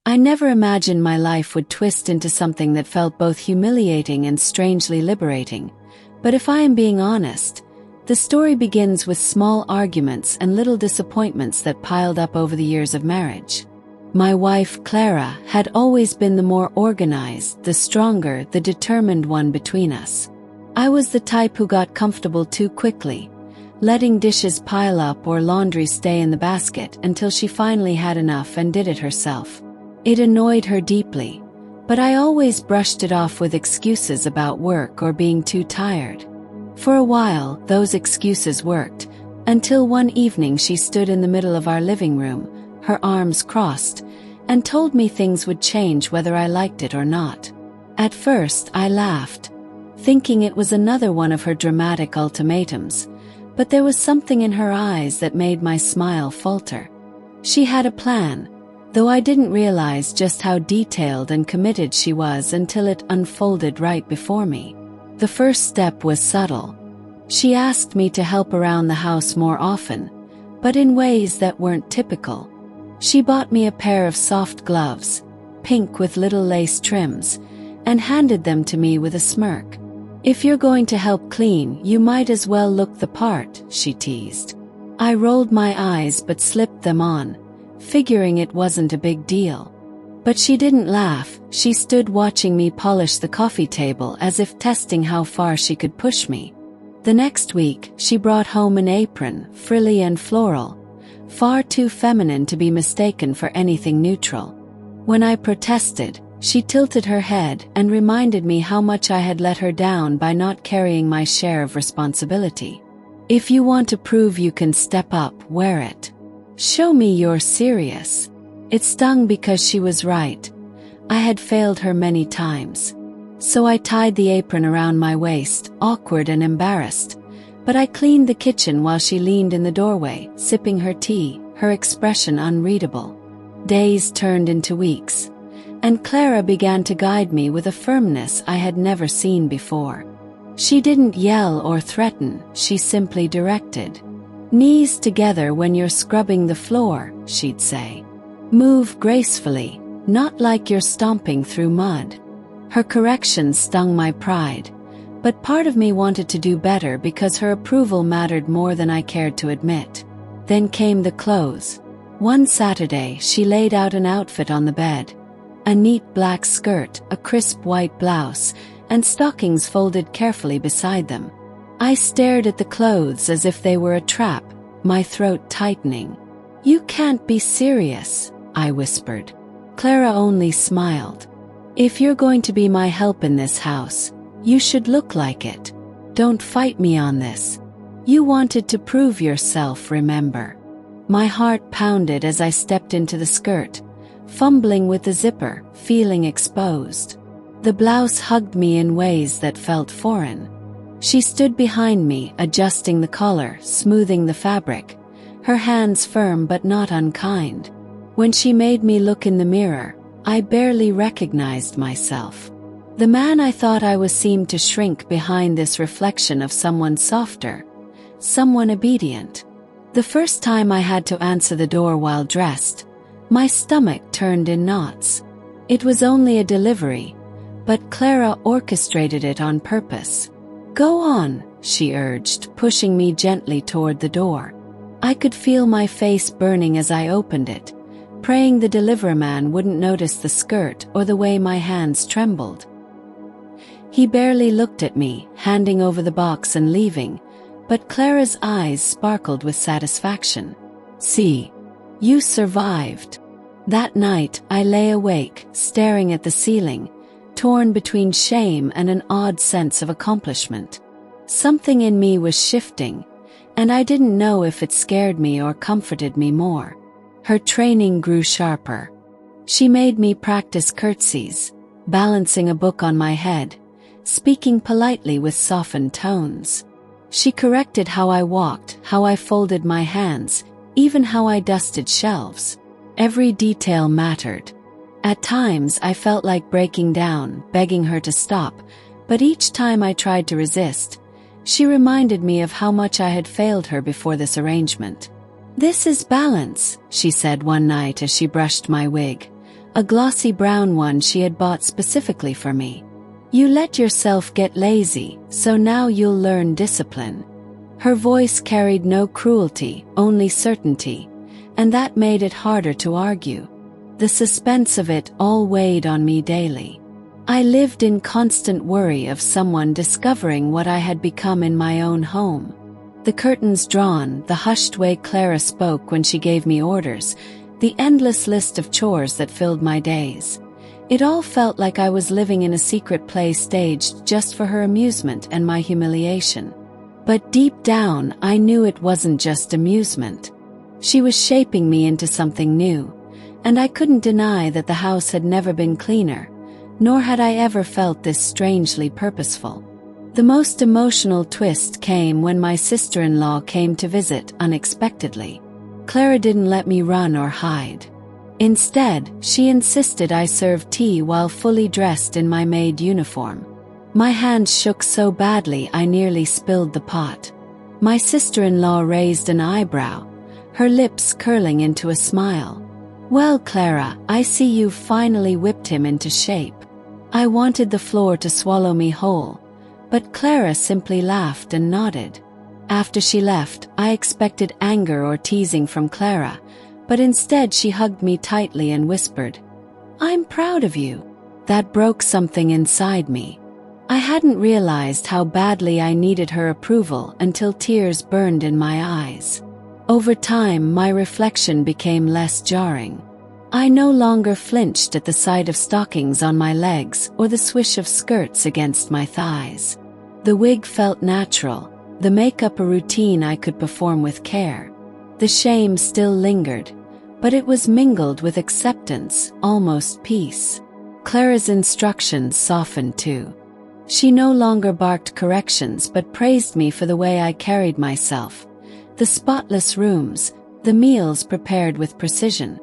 I never imagined my life would twist into something that felt both humiliating and strangely liberating. But if I am being honest, the story begins with small arguments and little disappointments that piled up over the years of marriage. My wife, Clara, had always been the more organized, the stronger, the determined one between us. I was the type who got comfortable too quickly, letting dishes pile up or laundry stay in the basket until she finally had enough and did it herself. It annoyed her deeply, but I always brushed it off with excuses about work or being too tired. For a while, those excuses worked, until one evening she stood in the middle of our living room, her arms crossed, and told me things would change whether I liked it or not. At first, I laughed, thinking it was another one of her dramatic ultimatums, but there was something in her eyes that made my smile falter. She had a plan, though I didn't realize just how detailed and committed she was until it unfolded right before me. The first step was subtle. She asked me to help around the house more often, but in ways that weren't typical. She bought me a pair of soft gloves, pink with little lace trims, and handed them to me with a smirk. "If you're going to help clean, you might as well look the part," she teased. I rolled my eyes but slipped them on, figuring it wasn't a big deal. But she didn't laugh. She stood watching me polish the coffee table as if testing how far she could push me. The next week, she brought home an apron, frilly and floral, far too feminine to be mistaken for anything neutral. When I protested, she tilted her head and reminded me how much I had let her down by not carrying my share of responsibility. "If you want to prove you can step up, wear it. Show me you're serious." It stung because she was right. I had failed her many times. So I tied the apron around my waist, awkward and embarrassed. But I cleaned the kitchen while she leaned in the doorway, sipping her tea, her expression unreadable. Days turned into weeks, and Clara began to guide me with a firmness I had never seen before. She didn't yell or threaten, she simply directed. "Knees together when you're scrubbing the floor," she'd say. "Move gracefully, not like you're stomping through mud." Her corrections stung my pride, but part of me wanted to do better because her approval mattered more than I cared to admit. Then came the clothes. One Saturday, she laid out an outfit on the bed. A neat black skirt, a crisp white blouse, and stockings folded carefully beside them. I stared at the clothes as if they were a trap, my throat tightening. "You can't be serious," I whispered. Clara only smiled. "If you're going to be my help in this house, you should look like it. Don't fight me on this. You wanted to prove yourself, remember?" My heart pounded as I stepped into the skirt, fumbling with the zipper, feeling exposed. The blouse hugged me in ways that felt foreign. She stood behind me, adjusting the collar, smoothing the fabric, her hands firm but not unkind. When she made me look in the mirror, I barely recognized myself. The man I thought I was seemed to shrink behind this reflection of someone softer, someone obedient. The first time I had to answer the door while dressed, my stomach turned in knots. It was only a delivery, but Clara orchestrated it on purpose. "Go on," she urged, pushing me gently toward the door. I could feel my face burning as I opened it, praying the delivery man wouldn't notice the skirt or the way my hands trembled. He barely looked at me, handing over the box and leaving, but Clara's eyes sparkled with satisfaction. "See, you survived." That night, I lay awake, staring at the ceiling, torn between shame and an odd sense of accomplishment. Something in me was shifting, and I didn't know if it scared me or comforted me more. Her training grew sharper. She made me practice curtsies, balancing a book on my head, speaking politely with softened tones. She corrected how I walked, how I folded my hands, even how I dusted shelves. Every detail mattered. At times I felt like breaking down, begging her to stop, but each time I tried to resist, she reminded me of how much I had failed her before this arrangement. "This is balance," she said one night as she brushed my wig. a glossy brown one she had bought specifically for me. "You let yourself get lazy, so now you'll learn discipline." Her voice carried no cruelty, only certainty, and that made it harder to argue. The suspense of it all weighed on me daily. I lived in constant worry of someone discovering what I had become in my own home. The curtains drawn, the hushed way Clara spoke when she gave me orders, the endless list of chores that filled my days. It all felt like I was living in a secret play staged just for her amusement and my humiliation. But deep down, I knew it wasn't just amusement. She was shaping me into something new, and I couldn't deny that the house had never been cleaner, nor had I ever felt this strangely purposeful. The most emotional twist came when my sister-in-law came to visit unexpectedly. Clara didn't let me run or hide. Instead, she insisted I serve tea while fully dressed in my maid uniform. My hands shook so badly I nearly spilled the pot. My sister-in-law raised an eyebrow, her lips curling into a smile. "Well, Clara, I see you've finally whipped him into shape." I wanted the floor to swallow me whole, but Clara simply laughed and nodded. After she left, I expected anger or teasing from Clara, but instead she hugged me tightly and whispered, "I'm proud of you." That broke something inside me. I hadn't realized how badly I needed her approval until tears burned in my eyes. Over time, my reflection became less jarring. I no longer flinched at the sight of stockings on my legs or the swish of skirts against my thighs. The wig felt natural, the makeup a routine I could perform with care. The shame still lingered, but it was mingled with acceptance, almost peace. Clara's instructions softened too. She no longer barked corrections but praised me for the way I carried myself. The spotless rooms, the meals prepared with precision.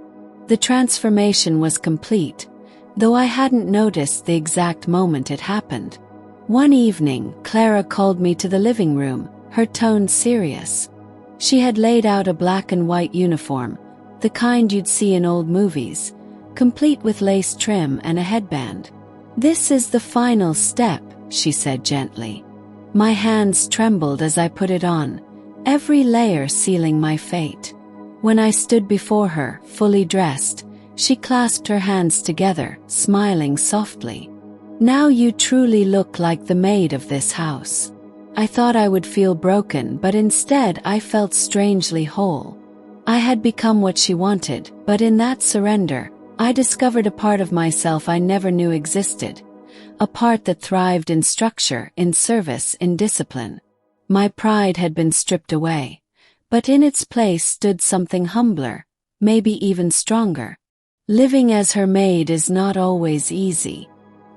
The transformation was complete, though I hadn't noticed the exact moment it happened. One evening, Clara called me to the living room, her tone serious. She had laid out a black and white uniform, the kind you'd see in old movies, complete with lace trim and a headband. "This is the final step," she said gently. My hands trembled as I put it on, every layer sealing my fate. When I stood before her, fully dressed, she clasped her hands together, smiling softly. "Now you truly look like the maid of this house." I thought I would feel broken, but instead I felt strangely whole. I had become what she wanted, but in that surrender, I discovered a part of myself I never knew existed. A part that thrived in structure, in service, in discipline. My pride had been stripped away, but in its place stood something humbler, maybe even stronger. Living as her maid is not always easy.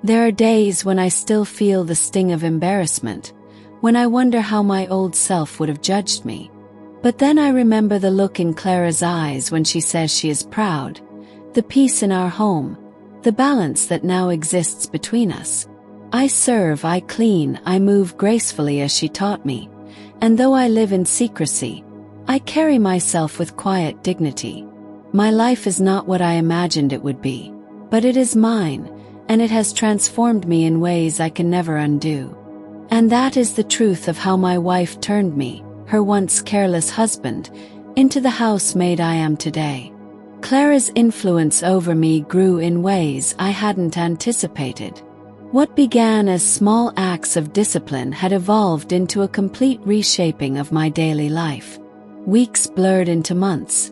There are days when I still feel the sting of embarrassment, when I wonder how my old self would have judged me. But then I remember the look in Clara's eyes when she says she is proud, the peace in our home, the balance that now exists between us. I serve, I clean, I move gracefully as she taught me, and though I live in secrecy, I carry myself with quiet dignity. My life is not what I imagined it would be, but it is mine, and it has transformed me in ways I can never undo. And that is the truth of how my wife turned me, her once careless husband, into the housemaid I am today. Clara's influence over me grew in ways I hadn't anticipated. What began as small acts of discipline had evolved into a complete reshaping of my daily life. Weeks blurred into months,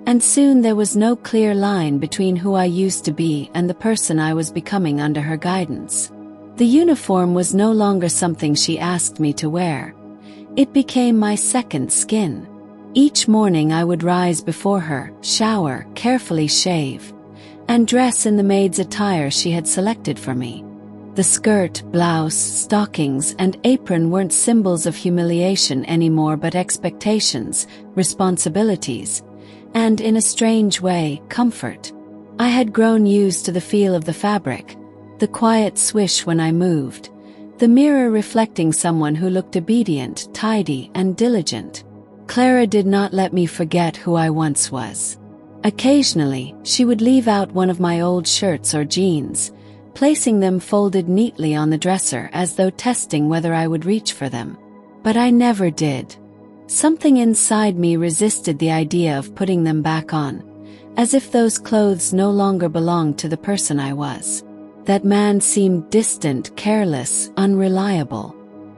and soon there was no clear line between who I used to be and the person I was becoming under her guidance. The uniform was no longer something she asked me to wear. It became my second skin. Each morning I would rise before her, shower, carefully shave, and dress in the maid's attire she had selected for me. The skirt, blouse, stockings, and apron weren't symbols of humiliation anymore but expectations, responsibilities, and in a strange way, comfort. I had grown used to the feel of the fabric, the quiet swish when I moved, the mirror reflecting someone who looked obedient, tidy, and diligent. Clara did not let me forget who I once was. Occasionally, she would leave out one of my old shirts or jeans, placing them folded neatly on the dresser as though testing whether I would reach for them. But I never did. Something inside me resisted the idea of putting them back on, as if those clothes no longer belonged to the person I was. That man seemed distant, careless, unreliable.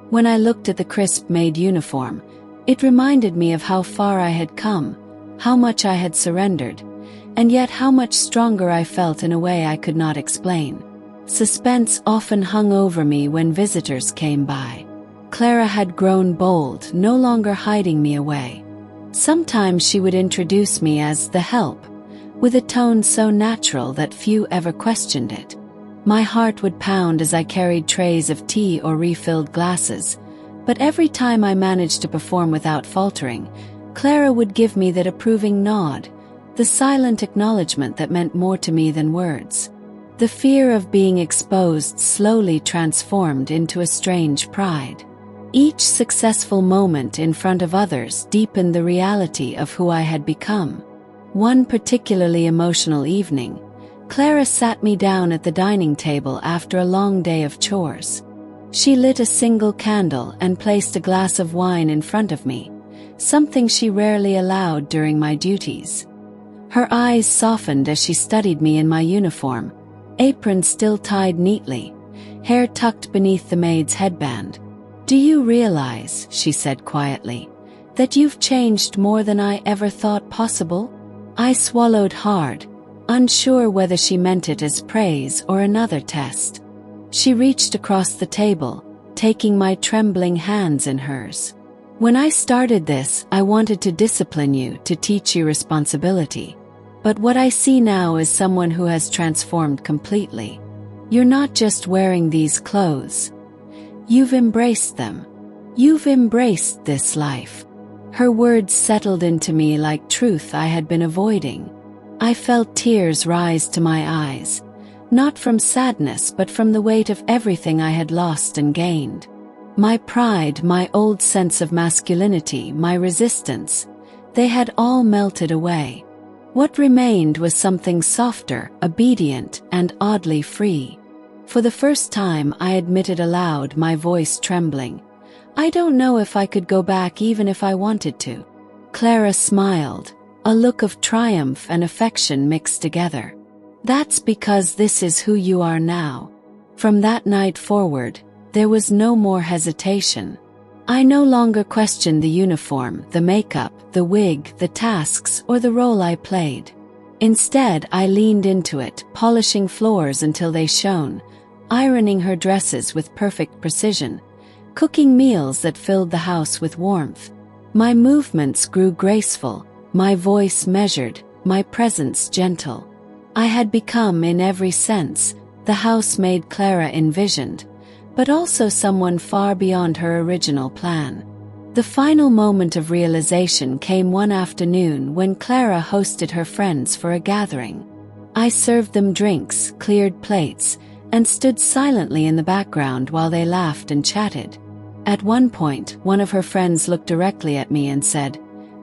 When I looked at the crisp Maid uniform, it reminded me of how far I had come, how much I had surrendered, and yet how much stronger I felt in a way I could not explain. Suspense often hung over me when visitors came by. Clara had grown bold, no longer hiding me away. Sometimes she would introduce me as the help, with a tone so natural that few ever questioned it. My heart would pound as I carried trays of tea or refilled glasses, but every time I managed to perform without faltering, Clara would give me that approving nod, the silent acknowledgement that meant more to me than words. The fear of being exposed slowly transformed into a strange pride. Each successful moment in front of others deepened the reality of who I had become. One particularly emotional evening, Clara sat me down at the dining table after a long day of chores. She lit a single candle and placed a glass of wine in front of me, something she rarely allowed during my duties. Her eyes softened as she studied me in my uniform, apron still tied neatly, hair tucked beneath the maid's headband. "Do you realize," she said quietly, "that you've changed more than I ever thought possible?" I swallowed hard, unsure whether she meant it as praise or another test. She reached across the table, taking my trembling hands in hers. "When I started this, I wanted to discipline you, to teach you responsibility. But what I see now is someone who has transformed completely. You're not just wearing these clothes. You've embraced them. You've embraced this life." Her words settled into me like truth I had been avoiding. I felt tears rise to my eyes, not from sadness but from the weight of everything I had lost and gained. My pride, my old sense of masculinity, my resistance, they had all melted away. What remained was something softer, obedient, and oddly free. For the first time I admitted aloud, my voice trembling, "I don't know if I could go back even if I wanted to." Clara smiled, a look of triumph and affection mixed together. "That's because this is who you are now." From that night forward, there was no more hesitation. I no longer questioned the uniform, the makeup, the wig, the tasks, or the role I played. Instead, I leaned into it, polishing floors until they shone, ironing her dresses with perfect precision, cooking meals that filled the house with warmth. My movements grew graceful, my voice measured, my presence gentle. I had become, in every sense, the housemaid Clara envisioned, but also someone far beyond her original plan. The final moment of realization came one afternoon when Clara hosted her friends for a gathering. I served them drinks, cleared plates, and stood silently in the background while they laughed and chatted. At one point, one of her friends looked directly at me and said,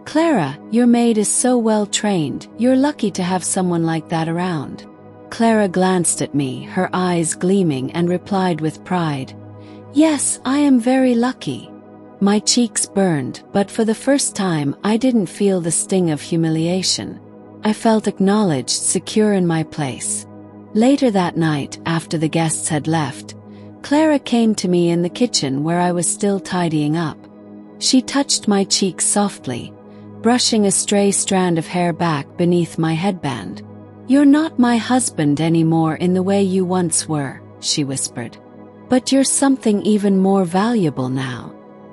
"Clara, your maid is so well trained, you're lucky to have someone like that around." Clara glanced at me, her eyes gleaming, and replied with pride, "Yes, I am very lucky." My cheeks burned, but for the first time I didn't feel the sting of humiliation. I felt acknowledged, secure in my place. Later that night, after the guests had left, Clara came to me in the kitchen where I was still tidying up. She touched my cheek softly, brushing a stray strand of hair back beneath my headband. "You're not my husband anymore in the way you once were," she whispered. "But you're something even more valuable now.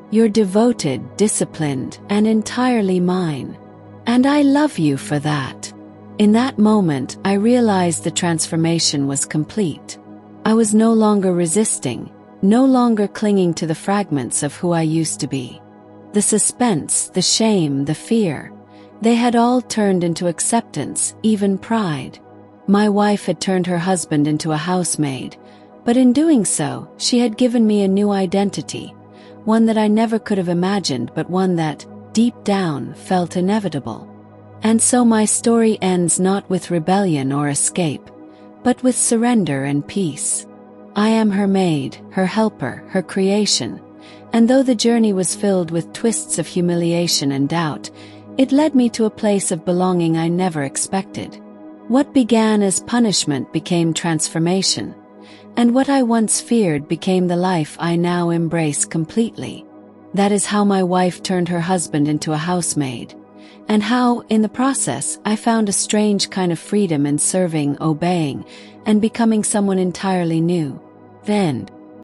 You're devoted, disciplined, and entirely mine. And I love you for that." In that moment, I realized the transformation was complete. I was no longer resisting, no longer clinging to the fragments of who I used to be. The suspense, the shame, the fear, they had all turned into acceptance, even pride. My wife had turned her husband into a housemaid, but in doing so, she had given me a new identity, one that I never could have imagined, but one that, deep down, felt inevitable. And so my story ends not with rebellion or escape, but with surrender and peace. I am her maid, her helper, her creation, and though the journey was filled with twists of humiliation and doubt, it led me to a place of belonging I never expected. What began as punishment became transformation, and what I once feared became the life I now embrace completely. That is how my wife turned her husband into a housemaid, and how, in the process, I found a strange kind of freedom in serving, obeying, and becoming someone entirely new. The end.